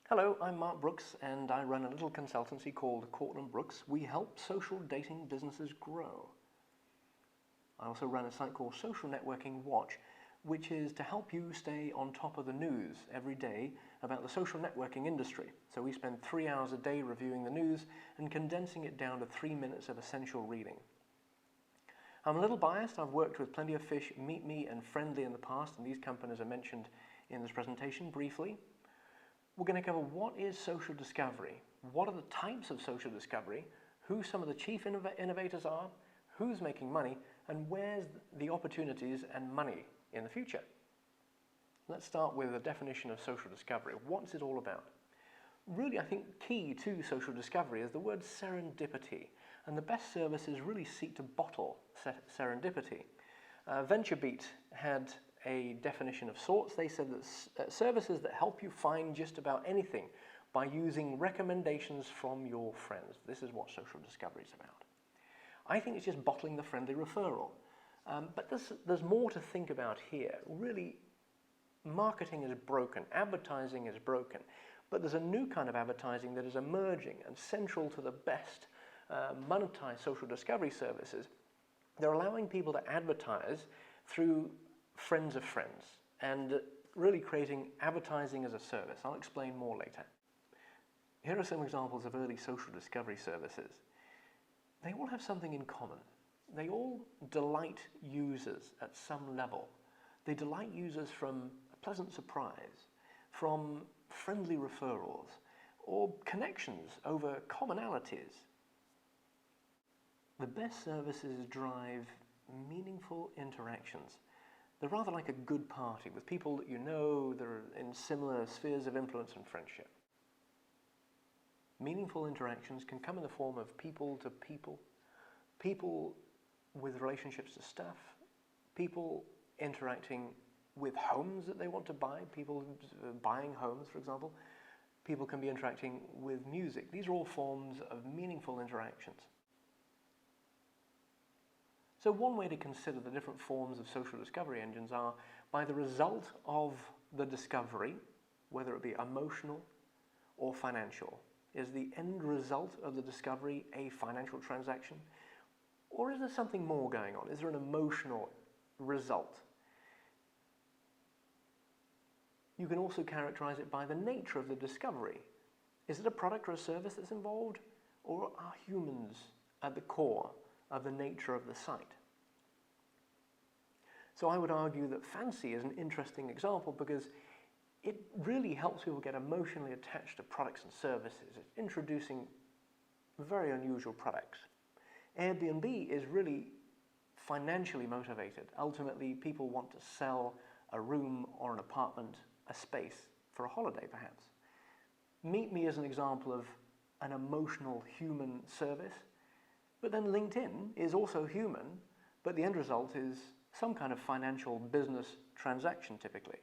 Hello, I'm Mark Brooks, and I run a little consultancy called Cortland Brooks. We help social dating businesses grow. I also run a site called Social Networking Watch, which is to help you stay on top of the news every day about the social networking industry. So we spend 3 hours a day reviewing the news and condensing it down to 3 minutes of essential reading. I'm a little biased. I've worked with plenty of fish, Meet Me and Friendly in the past, and these companies are mentioned in this presentation briefly. We're going to cover what is social discovery, what are the types of social discovery, who some of the chief innovators are, who's making money, and where's the opportunities and money in the future. Let's start with a definition of social discovery. What's it all about? Really, I think key to social discovery is the word serendipity, and the best services really seek to bottle serendipity. VentureBeat had a definition of sorts. They said that services that help you find just about anything by using recommendations from your friends. This is what social discovery is about. I think it's just bottling the friendly referral. But there's more to think about here. Really, marketing is broken, advertising is broken, but there's a new kind of advertising that is emerging and central to the best monetized social discovery services. They're allowing people to advertise through friends of friends and really creating advertising as a service. I'll explain more later. Here are some examples of early social discovery services. They all have something in common. They all delight users at some level. They delight users from a pleasant surprise, from friendly referrals, or connections over commonalities. The best services drive meaningful interactions. They're rather like a good party with people that you know that are in similar spheres of influence and friendship. Meaningful interactions can come in the form of people to people, people with relationships to staff, people interacting with homes that they want to buy, people buying homes, for example. People can be interacting with music. These are all forms of meaningful interactions. So one way to consider the different forms of social discovery engines are by the result of the discovery, whether it be emotional or financial. Is the end result of the discovery a financial transaction? Or is there something more going on? Is there an emotional result? You can also characterize it by the nature of the discovery. Is it a product or a service that's involved? Or are humans at the core of the nature of the site? So I would argue that fancy is an interesting example because it really helps people get emotionally attached to products and services. It's introducing very unusual products. Airbnb is really financially motivated. Ultimately, people want to sell a room or an apartment, a space for a holiday perhaps. Meet Me is an example of an emotional human service, but then LinkedIn is also human, but the end result is some kind of financial business transaction typically.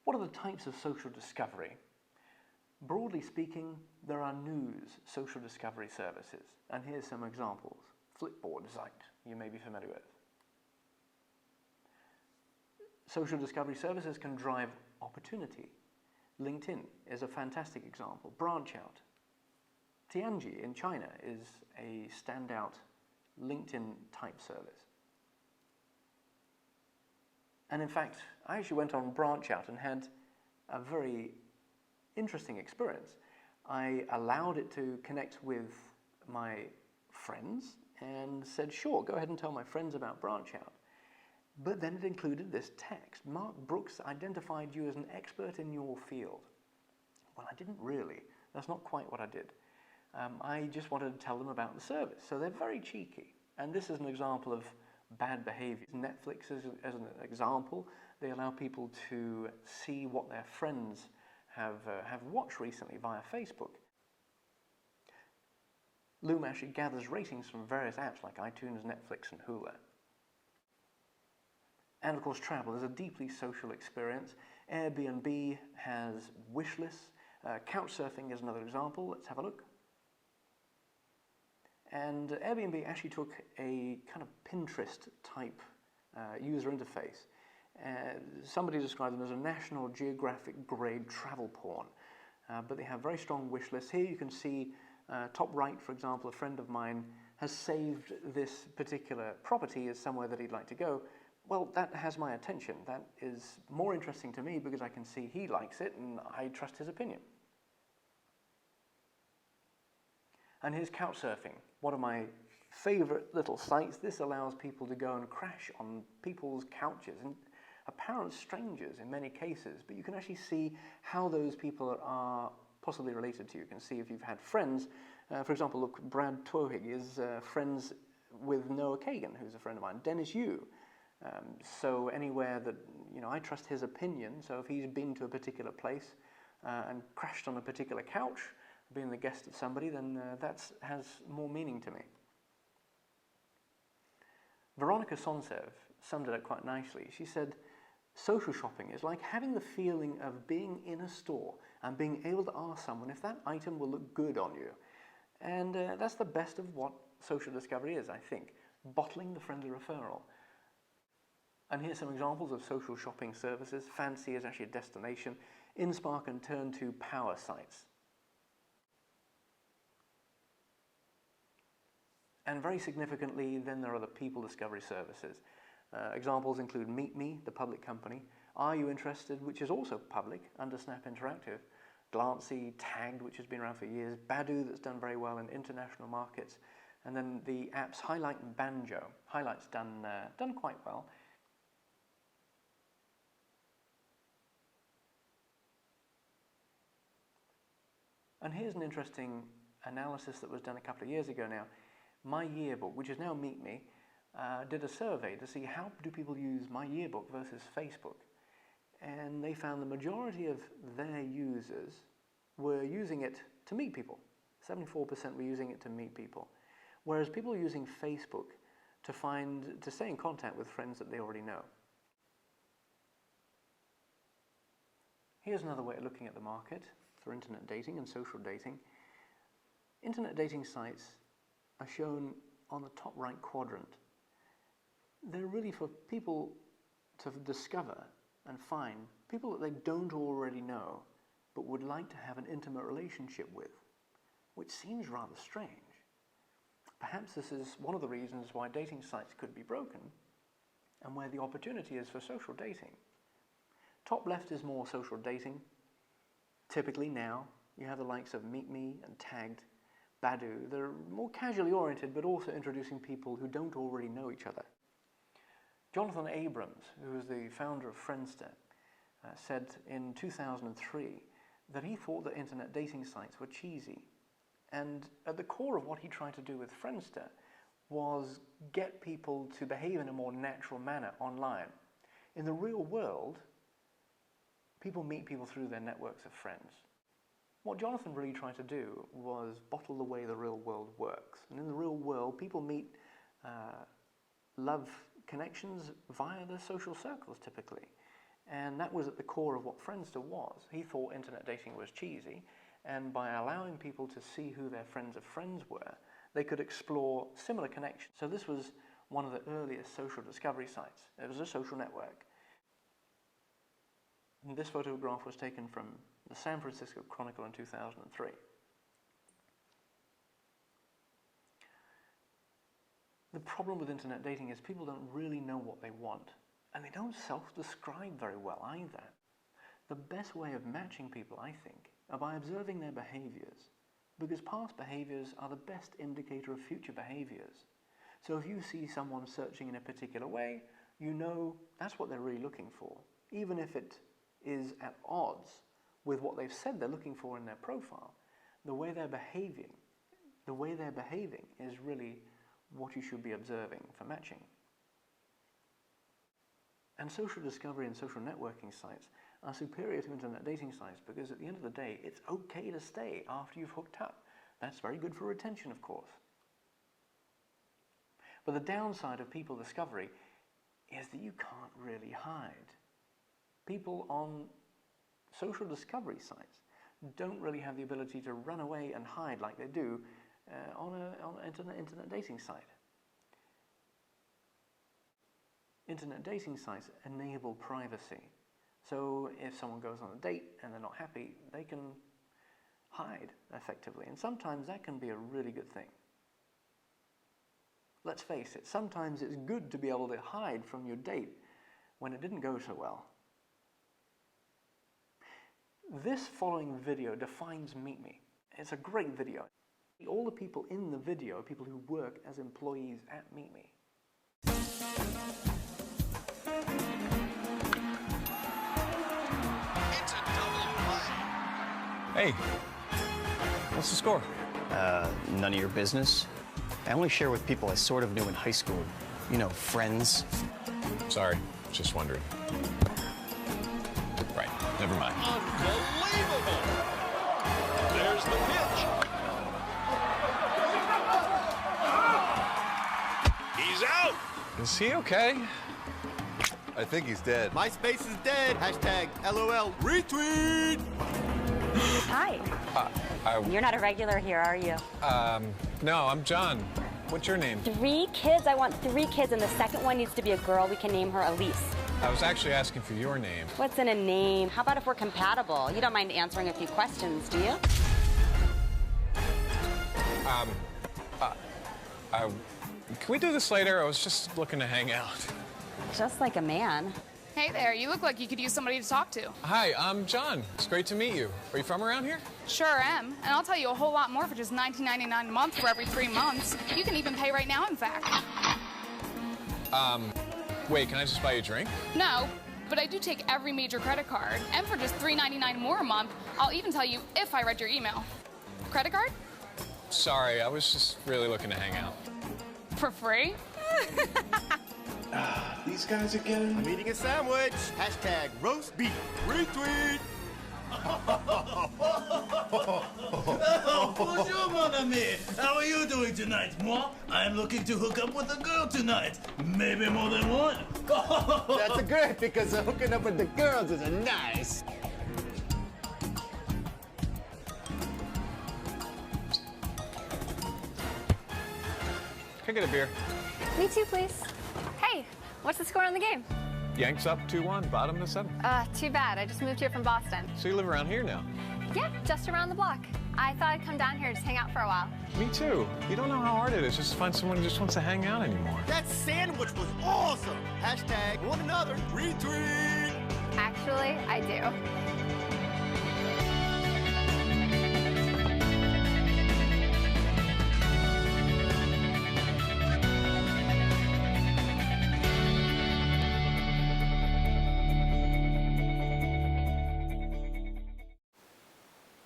What are the types of social discovery? Broadly speaking, there are news social discovery services, and here's some examples. Flipboard site, you may be familiar with. Social discovery services can drive opportunity. LinkedIn is a fantastic example. Branch Out. Tianji in China is a standout LinkedIn type service. And in fact, I actually went on Branch Out and had a very interesting experience. I allowed it to connect with my friends and said, sure, go ahead and tell my friends about Branch Out. But then it included this text. Mark Brooks identified you as an expert in your field. Well, I didn't really. That's not quite what I did. I just wanted to tell them about the service. So they're very cheeky. And this is an example of bad behavior. Netflix is as an example. They allow people to see what their friends have watched recently via Facebook. Loom actually gathers ratings from various apps like iTunes, Netflix, and Hulu. And of course, travel is a deeply social experience. Airbnb has wish lists. Couchsurfing is another example. Let's have a look. And Airbnb actually took a kind of Pinterest type user interface Somebody described them as a National Geographic grade travel porn, but they have very strong wish lists. Here you can see, top right, for example, a friend of mine has saved this particular property as somewhere that he'd like to go. Well, that has my attention. That is more interesting to me because I can see he likes it and I trust his opinion. And here's couchsurfing, one of my favorite little sites. This allows people to go and crash on people's couches, and apparent strangers in many cases, but you can actually see how those people are possibly related to you. You can see if you've had friends. For example, look, Brad Twohig is friends with Noah Kagan, who's a friend of mine, Dennis Yu. So anywhere that, I trust his opinion, so if he's been to a particular place and crashed on a particular couch, being the guest of somebody, then that has more meaning to me. Veronica Sonsev summed it up quite nicely. She said, social shopping is like having the feeling of being in a store and being able to ask someone if that item will look good on you. And that's the best of what social discovery is, I think, bottling the friendly referral. And here's some examples of social shopping services. Fancy is actually a destination. InSpark and Turn2 power sites. And very significantly, then there are the people discovery services. Examples include Meet Me, the public company, Are You Interested, which is also public under Snap Interactive, Glancy, Tagged, which has been around for years, Badoo, that's done very well in international markets, and then the apps Highlight and Banjo. Highlight's done quite well. And here's an interesting analysis that was done a couple of years ago now. My Yearbook, which is now Meet Me, did a survey to see how do people use My Yearbook versus Facebook. And they found the majority of their users were using it to meet people. 74% were using it to meet people. Whereas people are using Facebook to stay in contact with friends that they already know. Here's another way of looking at the market for internet dating and social dating. Internet dating sites are shown on the top right quadrant. They're really for people to discover and find people that they don't already know but would like to have an intimate relationship with, which seems rather strange. Perhaps this is one of the reasons why dating sites could be broken and where the opportunity is for social dating. Top left is more social dating. Typically now, you have the likes of Meet Me and Tagged, Badoo. They're more casually oriented, but also introducing people who don't already know each other. Jonathan Abrams, who is the founder of Friendster, said in 2003 that he thought that internet dating sites were cheesy. And at the core of what he tried to do with Friendster was get people to behave in a more natural manner online. In the real world, people meet people through their networks of friends. What Jonathan really tried to do was bottle the way the real world works. And in the real world, people meet love connections via their social circles, typically. And that was at the core of what Friendster was. He thought internet dating was cheesy, and by allowing people to see who their friends of friends were, they could explore similar connections. So this was one of the earliest social discovery sites. It was a social network. And this photograph was taken from the San Francisco Chronicle in 2003. The problem with internet dating is people don't really know what they want, and they don't self-describe very well either. The best way of matching people, I think, are by observing their behaviors, because past behaviors are the best indicator of future behaviors. So if you see someone searching in a particular way, you know that's what they're really looking for, even if it is at odds with what they've said they're looking for in their profile. The way they're behaving is really what you should be observing for matching. And social discovery and social networking sites are superior to internet dating sites because at the end of the day, it's okay to stay after you've hooked up. That's very good for retention, of course. But the downside of people discovery is that you can't really hide. People on social discovery sites don't really have the ability to run away and hide like they do on an internet dating site. Internet dating sites enable privacy. So if someone goes on a date and they're not happy, they can hide effectively. And sometimes that can be a really good thing. Let's face it, sometimes it's good to be able to hide from your date when it didn't go so well. This following video defines Meet Me. It's a great video. All the people in the video are people who work as employees at Meet Me. It's a double play. Hey, what's the score? None of your business. I only share with people I sort of knew in high school. You know, friends. Sorry, just wondering. Right, never mind. Unbelievable. There's the pitch. He's out. Is he okay? I think he's dead. MySpace is dead. Hashtag LOL retweet. Hi. You're not a regular here, are you? No, I'm John. What's your name? 3 kids? I want 3 kids, and the second one needs to be a girl. We can name her Elise. I was actually asking for your name. What's in a name? How about if we're compatible? You don't mind answering a few questions, do you? Can we do this later? I was just looking to hang out. Just like a man. Hey there, you look like you could use somebody to talk to. Hi, I'm John. It's great to meet you. Are you from around here? Sure am, and I'll tell you a whole lot more for just $19.99 a month for every 3 months. You can even pay right now, in fact. Wait, can I just buy you a drink? No, but I do take every major credit card, and for just $3.99 more a month, I'll even tell you if I read your email. Credit card? Sorry, I was just really looking to hang out. For free? These guys again? I'm eating a sandwich. Hashtag roast beef retweet. Bonjour, mon ami. How are you doing tonight? Moi, I'm looking to hook up with a girl tonight. Maybe more than one. That's great because hooking up with the girls is nice. Can I get a beer? Me too, please. Hey, what's the score on the game? Yanks up 2-1, bottom of the 7th. Too bad. I just moved here from Boston. So you live around here now? Yeah, just around the block. I thought I'd come down here to just hang out for a while. Me too. You don't know how hard it is just to find someone who just wants to hang out anymore. That sandwich was awesome. Hashtag one another retweet. Actually, I do.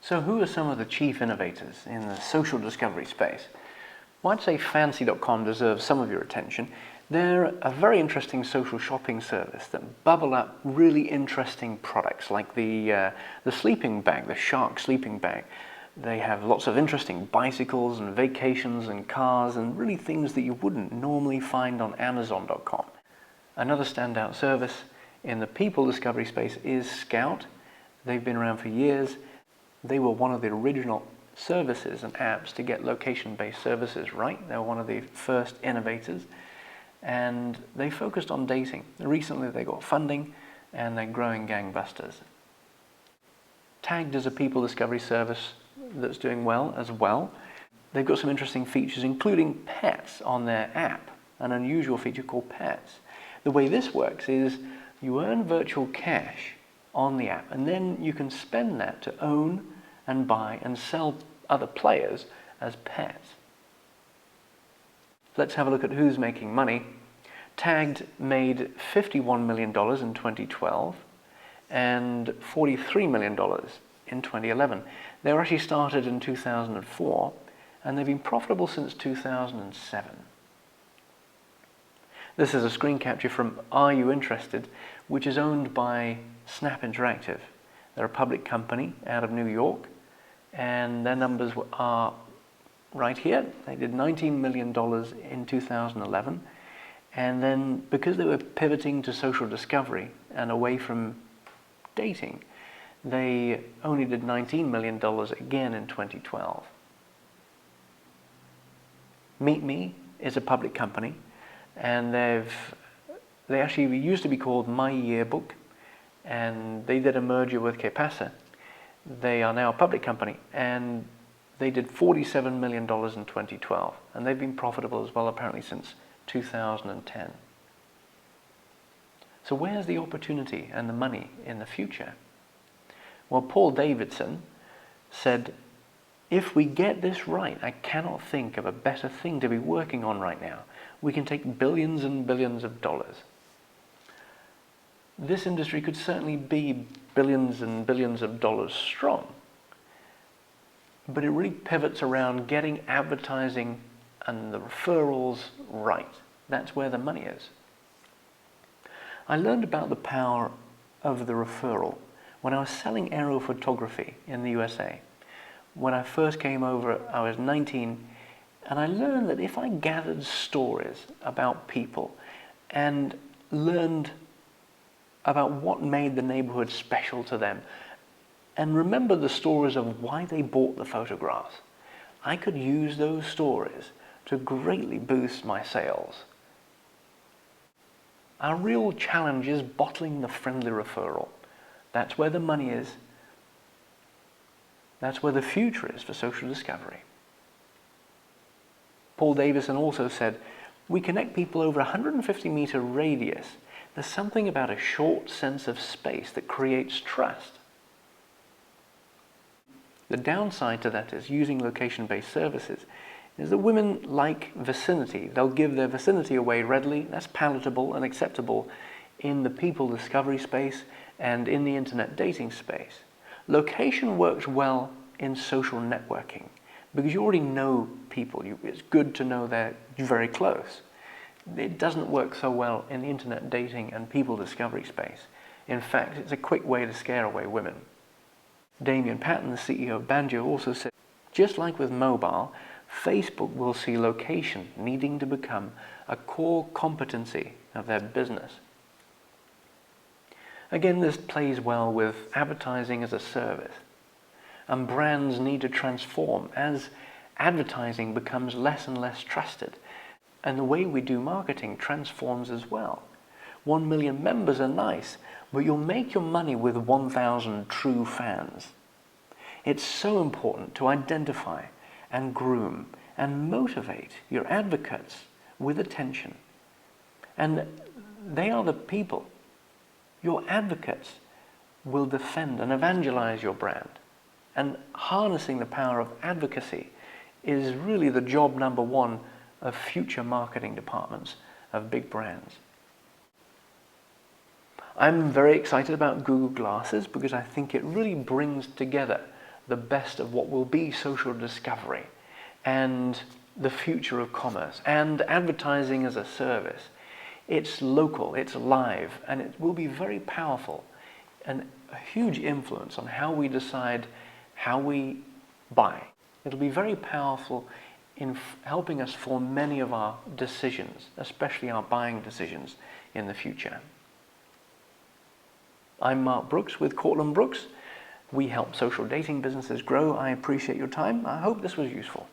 So who are some of the chief innovators in the social discovery space? Well, I'd say Fancy.com deserves some of your attention. They're a very interesting social shopping service that bubble up really interesting products like the sleeping bag, the Shark sleeping bag. They have lots of interesting bicycles and vacations and cars and really things that you wouldn't normally find on Amazon.com. Another standout service in the people discovery space is Scout. They've been around for years. They were one of the original services and apps to get location-based services right. They were one of the first innovators, and they focused on dating. Recently they got funding, and they're growing gangbusters. Tagged is a people discovery service that's doing well as well. They've got some interesting features, including pets on their app, an unusual feature called Pets. The way this works is you earn virtual cash on the app, and then you can spend that to own and buy and sell other players as pets. Let's have a look at who's making money. Tagged made $51 million in 2012 and $43 million in 2011. They were actually started in 2004, and they've been profitable since 2007. This is a screen capture from Are You Interested?, which is owned by Snap Interactive. They're a public company out of New York, and their numbers are right here. They did $19 million in 2011, and then because they were pivoting to social discovery and away from dating, they only did $19 million again in 2012. Meet Me is a public company, and they've They actually used to be called My Yearbook, and they did a merger with Kepasa. They are now a public company, and they did $47 million in 2012, and they've been profitable as well apparently since 2010. So where's the opportunity and the money in the future? Well, Paul Davidson said, if we get this right, I cannot think of a better thing to be working on right now. We can take billions and billions of dollars. This industry could certainly be billions and billions of dollars strong, but it really pivots around getting advertising and the referrals right. That's where the money is. I learned about the power of the referral when I was selling aerophotography in the USA. When I first came over, I was 19, and I learned that if I gathered stories about people and learned about what made the neighborhood special to them, and remember the stories of why they bought the photographs, I could use those stories to greatly boost my sales. Our real challenge is bottling the friendly referral. That's where the money is. That's where the future is for social discovery. Paul Davidson also said, we connect people over a 150-meter radius. There's something about a short sense of space that creates trust. The downside to that is using location-based services is that women like vicinity. They'll give their vicinity away readily. That's palatable and acceptable in the people discovery space and in the internet dating space. Location works well in social networking because you already know people. It's good to know they're very close. It doesn't work so well in the internet dating and people discovery space. In fact, it's a quick way to scare away women. Damien Patton, the CEO of Banjo, also said, just like with mobile, Facebook will see location needing to become a core competency of their business. Again, this plays well with advertising as a service. And brands need to transform as advertising becomes less and less trusted. And the way we do marketing transforms as well. 1 million members are nice, but you'll make your money with 1,000 true fans. It's so important to identify and groom and motivate your advocates with attention. And they are the people. Your advocates will defend and evangelize your brand. And harnessing the power of advocacy is really the job number one of future marketing departments of big brands. I'm very excited about Google Glasses because I think it really brings together the best of what will be social discovery and the future of commerce and advertising as a service. It's local, it's live, and it will be very powerful and a huge influence on how we decide how we buy. It'll be very powerful in helping us form many of our decisions, especially our buying decisions in the future. I'm Mark Brooks with Cortland Brooks. We help social dating businesses grow. I appreciate your time. I hope this was useful.